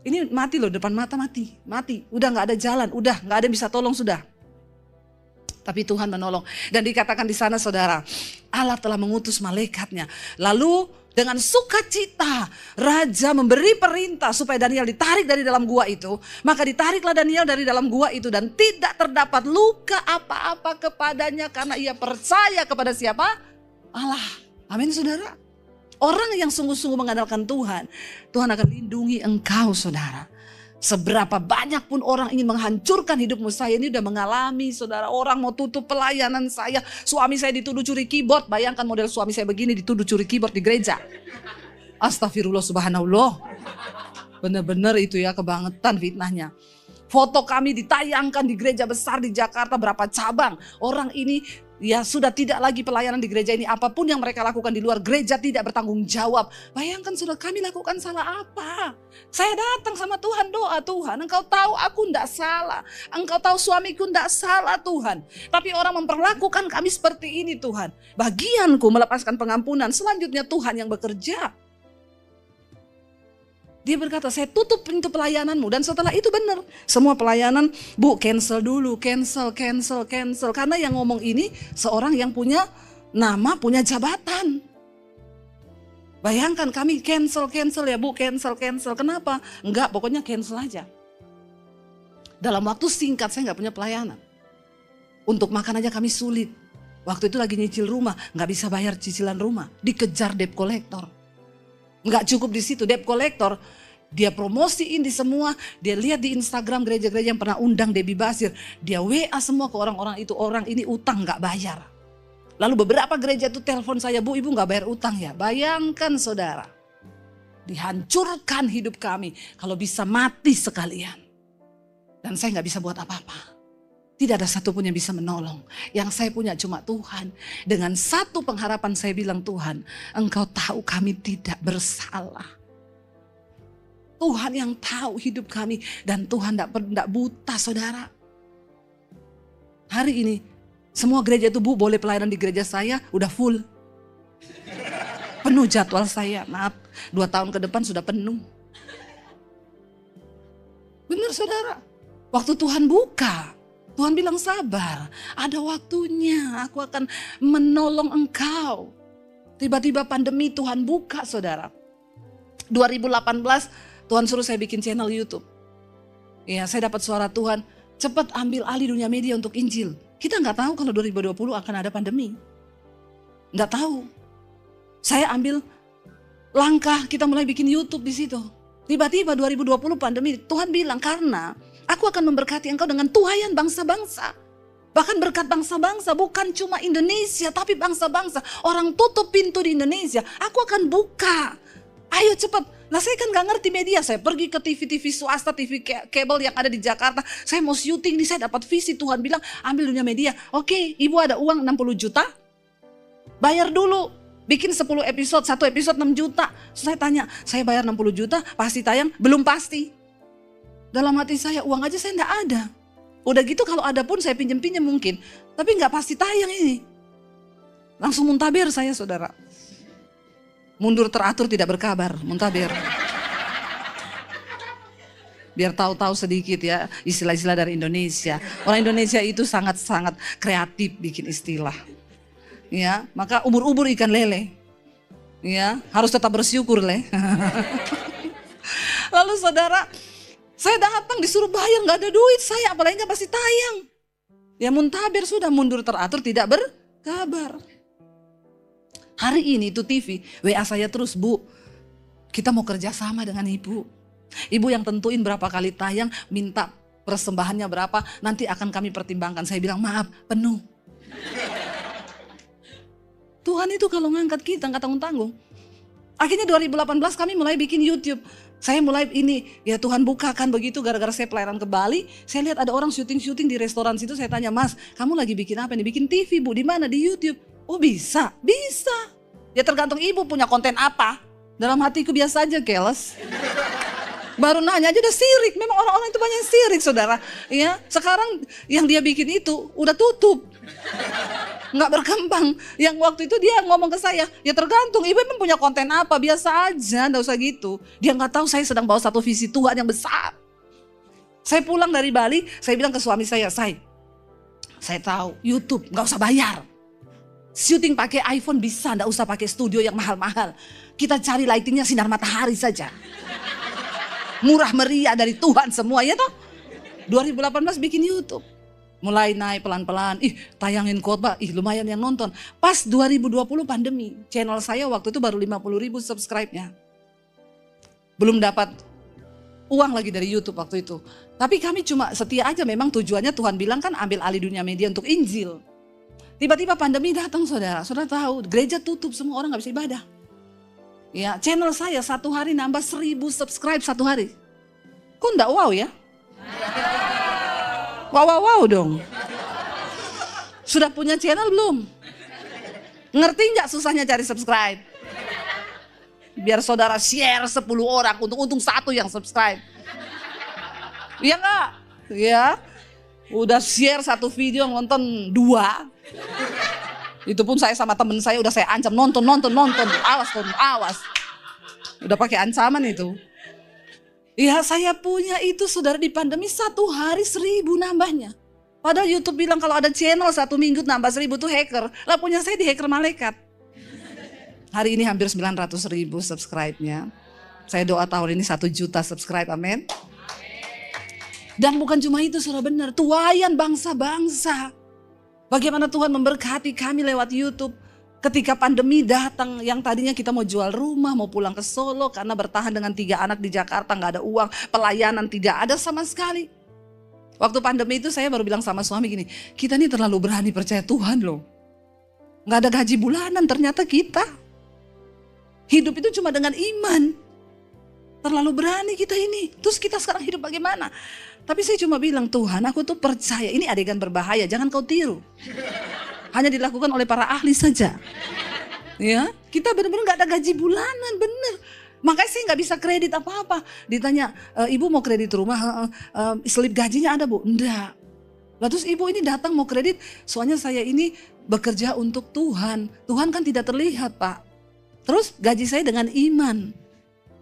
Ini mati loh, depan mata mati. Udah gak ada jalan, udah gak ada yang bisa tolong sudah. Tapi Tuhan menolong. Dan dikatakan di sana saudara, Allah telah mengutus malaikatnya. Lalu dengan sukacita raja memberi perintah supaya Daniel ditarik dari dalam gua itu. Maka ditariklah Daniel dari dalam gua itu dan tidak terdapat luka apa-apa kepadanya karena ia percaya kepada siapa? Allah. Amin saudara. Orang yang sungguh-sungguh mengandalkan Tuhan, Tuhan akan lindungi engkau saudara. Seberapa banyak pun orang ingin menghancurkan hidupmu, saya ini udah mengalami saudara. Orang mau tutup pelayanan saya, suami saya dituduh curi keyboard. Bayangkan model suami saya begini dituduh curi keyboard di gereja. Astagfirullah subhanallah. Benar-benar itu ya kebangetan fitnahnya. Foto kami ditayangkan di gereja besar di Jakarta, berapa cabang. Orang ini ya sudah tidak lagi pelayanan di gereja ini. Apapun yang mereka lakukan di luar gereja tidak bertanggung jawab. Bayangkan saudara, kami lakukan salah apa? Saya datang sama Tuhan, doa Tuhan, engkau tahu aku tidak salah. Engkau tahu suamiku tidak salah Tuhan. Tapi orang memperlakukan kami seperti ini Tuhan. Bagianku melepaskan pengampunan, selanjutnya Tuhan yang bekerja. Dia berkata, saya tutup pintu pelayananmu. Dan setelah itu benar, semua pelayanan, Bu, cancel dulu, cancel. Karena yang ngomong ini seorang yang punya nama, punya jabatan. Bayangkan kami cancel ya Bu, cancel. Kenapa? Enggak, pokoknya cancel aja. Dalam waktu singkat saya nggak punya pelayanan. Untuk makan aja kami sulit. Waktu itu lagi nyicil rumah, nggak bisa bayar cicilan rumah. Dikejar debt collector. Nggak cukup di situ, debt collector dia promosiin di semua. Dia lihat di Instagram gereja-gereja yang pernah undang Debbie Basir. Dia WA semua ke orang-orang itu, orang ini utang nggak bayar. Lalu beberapa gereja itu telepon saya, Bu, ibu nggak bayar utang ya. Bayangkan saudara, dihancurkan hidup kami. Kalau bisa mati sekalian. Dan saya nggak bisa buat apa-apa. Tidak ada satupun yang bisa menolong. Yang saya punya cuma Tuhan. Dengan satu pengharapan saya bilang, Tuhan, Engkau tahu kami tidak bersalah. Tuhan yang tahu hidup kami. Dan Tuhan tidak buta, saudara. Hari ini, semua gereja itu, Bu, boleh pelayanan di gereja saya, udah full. Penuh jadwal saya, maaf, 2 tahun ke depan sudah penuh. Benar saudara, waktu Tuhan buka, Tuhan bilang sabar, ada waktunya aku akan menolong engkau. Tiba-tiba pandemi Tuhan buka saudara. 2018 Tuhan suruh saya bikin channel YouTube. Ya, saya dapat suara Tuhan, cepat ambil alih dunia media untuk Injil. Kita nggak tahu kalau 2020 akan ada pandemi. Nggak tahu. Saya ambil langkah, kita mulai bikin YouTube di situ. Tiba-tiba 2020 pandemi, Tuhan bilang karena aku akan memberkati engkau dengan tuhayan bangsa-bangsa. Bahkan berkat bangsa-bangsa, bukan cuma Indonesia, tapi bangsa-bangsa. Orang tutup pintu di Indonesia, aku akan buka. Ayo cepat. Nah saya kan gak ngerti media, saya pergi ke TV swasta, TV kabel yang ada di Jakarta. Saya mau syuting nih, saya dapat visi, Tuhan bilang ambil dunia media. Oke, ibu ada uang 60 juta, bayar dulu. Bikin 10 episode, 1 episode 6 juta. Saya tanya, saya bayar 60 juta, pasti tayang? Belum pasti. Dalam hati saya, uang aja saya enggak ada. Udah gitu kalau ada pun saya pinjem-pinjem mungkin. Tapi enggak pasti tayang ini. Langsung muntaber saya saudara. Mundur teratur tidak berkabar, muntaber. Biar tahu-tahu sedikit ya istilah-istilah dari Indonesia. Orang Indonesia itu sangat-sangat kreatif bikin istilah. Ya, maka ubur-ubur ikan lele. Ya, harus tetap bersyukur le. Lalu saudara, saya datang disuruh bayar, nggak ada duit saya, apalagi nggak pasti tayang. Ya muntaber sudah, mundur teratur tidak berkabar. Hari ini itu TV, WA saya terus, Bu, kita mau kerja sama dengan ibu. Ibu yang tentuin berapa kali tayang, minta persembahannya berapa, nanti akan kami pertimbangkan. Saya bilang maaf, penuh. Tuhan itu kalau ngangkat kita nggak tanggung-tanggung. Akhirnya 2018 kami mulai bikin YouTube. Saya mulai ini, ya Tuhan bukakan begitu gara-gara saya pelayanan ke Bali. Saya lihat ada orang syuting di restoran situ, saya tanya, Mas kamu lagi bikin apa nih? Bikin TV Bu, di mana? Di YouTube. Oh bisa. Ya tergantung ibu punya konten apa. Dalam hatiku biasa aja, keles. Baru nanya aja udah sirik. Memang orang-orang itu banyak sirik saudara. Ya, sekarang yang dia bikin itu udah tutup. Nggak berkembang. Yang waktu itu dia ngomong ke saya, ya tergantung ibu emang punya konten apa, biasa aja, nggak usah gitu. Dia nggak tahu saya sedang bawa satu visi Tuhan yang besar. Saya pulang dari Bali, saya bilang ke suami saya tahu YouTube nggak usah bayar. Syuting pakai iPhone bisa, nggak usah pakai studio yang mahal-mahal. Kita cari lightingnya sinar matahari saja. Murah meriah dari Tuhan semua ya toh. 2018 bikin YouTube. Mulai naik pelan-pelan, tayangin khotbah, lumayan yang nonton. Pas 2020 pandemi, channel saya waktu itu baru 50.000 subscribe-nya. Belum dapat uang lagi dari YouTube waktu itu. Tapi kami cuma setia aja, memang tujuannya Tuhan bilang kan ambil alih dunia media untuk Injil. Tiba-tiba pandemi datang saudara tahu, gereja tutup, semua orang gak bisa ibadah. Ya, channel saya satu hari nambah 1.000 subscribe satu hari. Kok enggak wow ya? Wow dong. Sudah punya channel belum? Ngerti nggak susahnya cari subscribe? Biar saudara share 10 orang, untung-untung 1 yang subscribe. Iya nggak? Ya, udah share 1 video nonton 2. Itu pun saya sama temen saya udah saya ancam nonton. Awas. Udah pakai ancaman itu. Ya saya punya itu saudara di pandemi 1 hari 1.000 nambahnya. Padahal YouTube bilang kalau ada channel 1 minggu nambah 1.000 tuh hacker. Lah punya saya di hacker malaikat. Hari ini hampir 900.000 subscribe-nya. Saya doa tahun ini 1 juta subscribe, amin. Dan bukan cuma itu saudara, benar. Tuayan bangsa-bangsa. Bagaimana Tuhan memberkati kami lewat YouTube. Ketika pandemi datang, yang tadinya kita mau jual rumah, mau pulang ke Solo karena bertahan dengan 3 anak di Jakarta, gak ada uang, pelayanan tidak ada sama sekali. Waktu pandemi itu saya baru bilang sama suami gini, kita ini terlalu berani percaya Tuhan loh. Gak ada gaji bulanan ternyata kita. Hidup itu cuma dengan iman. Terlalu berani kita ini. Terus kita sekarang hidup bagaimana? Tapi saya cuma bilang, Tuhan aku tuh percaya, ini adegan berbahaya, jangan kau tiru. Hanya dilakukan oleh para ahli saja. Ya, kita benar-benar gak ada gaji bulanan, bener. Makanya saya gak bisa kredit apa-apa. Ditanya, ibu mau kredit rumah, slip gajinya ada bu? Enggak. Lah terus ibu ini datang mau kredit, soalnya saya ini bekerja untuk Tuhan. Tuhan kan tidak terlihat pak. Terus gaji saya dengan iman.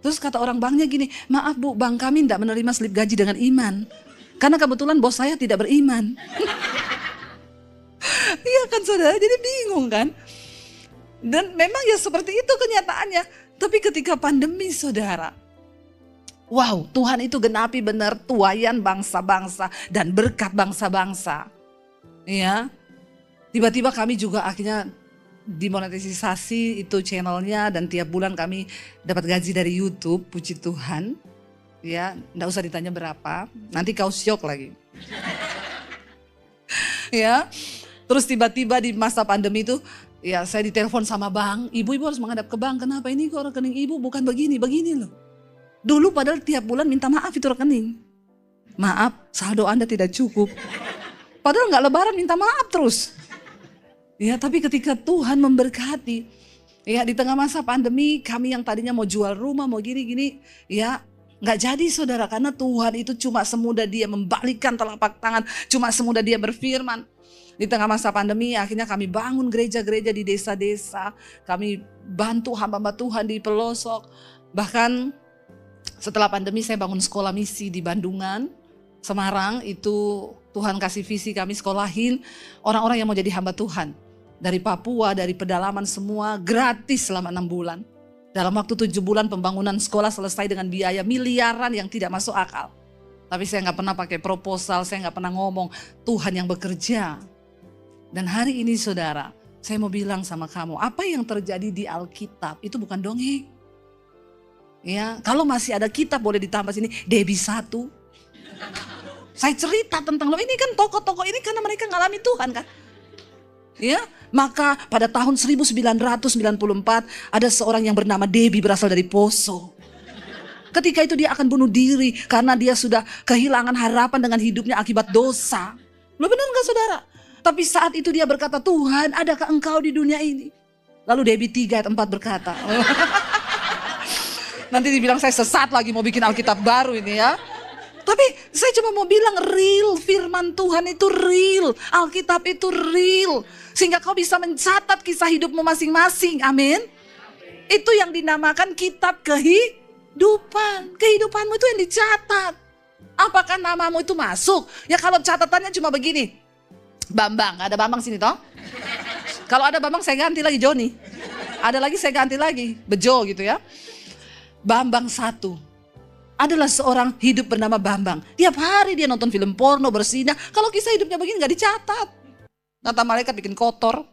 Terus kata orang banknya gini, maaf bu, bank kami tidak menerima slip gaji dengan iman. Karena kebetulan bos saya tidak beriman. Iya kan saudara, jadi bingung kan. Dan memang ya seperti itu kenyataannya. Tapi ketika pandemi saudara, wow, Tuhan itu genapi benar tuayan bangsa-bangsa dan berkat bangsa-bangsa. Ya, tiba-tiba kami juga akhirnya dimonetisasi itu channelnya dan tiap bulan kami dapat gaji dari YouTube, puji Tuhan. Ya, enggak usah ditanya berapa, nanti kau syok lagi. Ya, terus tiba-tiba di masa pandemi itu, ya saya ditelepon sama bank, ibu-ibu harus menghadap ke bank, kenapa ini kok rekening ibu bukan begini loh. Dulu padahal tiap bulan minta maaf itu rekening. Maaf, saldo Anda tidak cukup. Padahal nggak lebaran minta maaf terus. Ya, tapi ketika Tuhan memberkati, ya di tengah masa pandemi kami yang tadinya mau jual rumah, mau gini-gini, ya nggak jadi saudara, karena Tuhan itu cuma semudah dia membalikkan telapak tangan, cuma semudah dia berfirman. Di tengah masa pandemi akhirnya kami bangun gereja-gereja di desa-desa, kami bantu hamba-hamba Tuhan di pelosok. Bahkan setelah pandemi saya bangun sekolah misi di Bandungan, Semarang, itu Tuhan kasih visi kami sekolahin orang-orang yang mau jadi hamba Tuhan. Dari Papua, dari pedalaman semua, gratis selama 6 bulan. Dalam waktu 7 bulan pembangunan sekolah selesai dengan biaya miliaran yang tidak masuk akal. Tapi saya gak pernah pakai proposal, saya gak pernah ngomong, Tuhan yang bekerja. Dan hari ini saudara, saya mau bilang sama kamu, apa yang terjadi di Alkitab itu bukan dongeng. Ya, kalau masih ada kitab boleh ditambah sini, Debbie 1. Saya cerita tentang lo, ini kan tokoh-tokoh ini karena mereka ngalami Tuhan kan. Ya, maka pada tahun 1994 ada seorang yang bernama Debbie berasal dari Poso. Ketika itu dia akan bunuh diri karena dia sudah kehilangan harapan dengan hidupnya akibat dosa. Lo benar gak saudara? Tapi saat itu dia berkata, Tuhan adakah engkau di dunia ini? Lalu Debbie 3 ayat 4 berkata. Nanti dibilang saya sesat lagi mau bikin Alkitab baru ini ya. Tapi saya cuma mau bilang real, firman Tuhan itu real, Alkitab itu real. Sehingga kau bisa mencatat kisah hidupmu masing-masing, amin. Itu yang dinamakan kitab kehidupan. Kehidupanmu itu yang dicatat. Apakah namamu itu masuk? Ya kalau catatannya cuma begini, Bambang, ada Bambang sini toh. Kalau ada Bambang saya ganti lagi Joni. Ada lagi saya ganti lagi, Bejo gitu ya. Bambang 1. Adalah seorang hidup bernama Bambang. Tiap hari dia nonton film porno, bersinah. Kalau kisah hidupnya begini gak dicatat. Kata malaikat bikin kotor.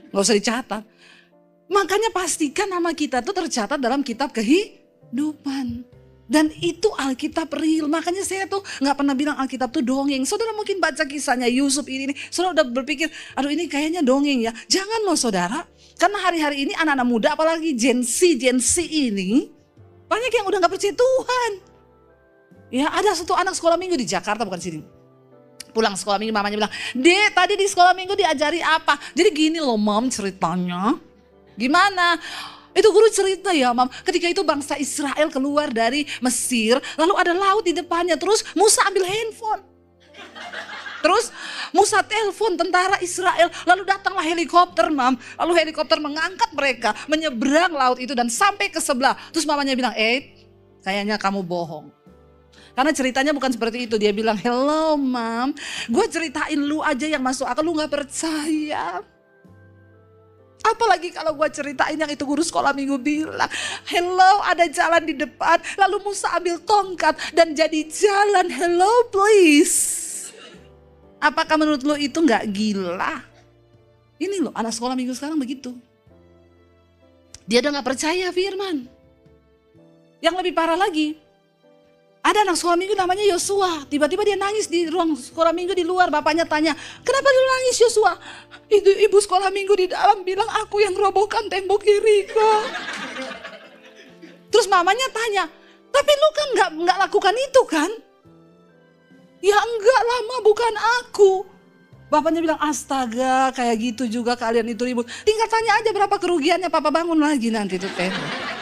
Gak usah dicatat. Makanya pastikan nama kita tuh tercatat dalam kitab kehidupan. Dan itu Alkitab real. Makanya saya tuh gak pernah bilang Alkitab tuh dongeng. Saudara mungkin baca kisahnya Yusuf ini. Saudara udah berpikir, aduh ini kayaknya dongeng ya. Jangan loh saudara. Karena hari-hari ini anak-anak muda apalagi Gen Z ini. Banyak yang udah gak percaya Tuhan. Ya ada satu anak sekolah minggu di Jakarta, bukan sini. Pulang sekolah minggu mamanya bilang, Dek tadi di sekolah minggu diajari apa? Jadi gini loh Mam ceritanya. Gimana? Itu guru cerita ya Mam. Ketika itu bangsa Israel keluar dari Mesir. Lalu ada laut di depannya. Terus Musa ambil handphone. Terus Musa telepon tentara Israel. Lalu datanglah helikopter Mam. Lalu helikopter mengangkat mereka. Menyeberang laut itu dan sampai ke sebelah. Terus mamanya bilang, kayaknya kamu bohong. Karena ceritanya bukan seperti itu. Dia bilang, hello mam, gue ceritain lu aja yang masuk akal, lu gak percaya. Apalagi kalau gue ceritain yang itu guru sekolah minggu bilang, hello ada jalan di depan, lalu Musa ambil tongkat dan jadi jalan, hello please. Apakah menurut lu itu gak gila? Ini loh anak sekolah minggu sekarang begitu. Dia udah gak percaya firman. Yang lebih parah lagi, ada anak sekolah minggu namanya Yosua. Tiba-tiba dia nangis di ruang sekolah minggu di luar. Bapaknya tanya, kenapa dia nangis Yosua? Itu ibu sekolah minggu di dalam bilang aku yang robohkan tembok Yeriko. Terus mamanya tanya, tapi lu kan nggak lakukan itu kan? Ya enggak lama bukan aku. Bapaknya bilang astaga kayak gitu juga kalian itu ribut. Tinggal tanya aja berapa kerugiannya, papa bangun lagi nanti tuh tembok.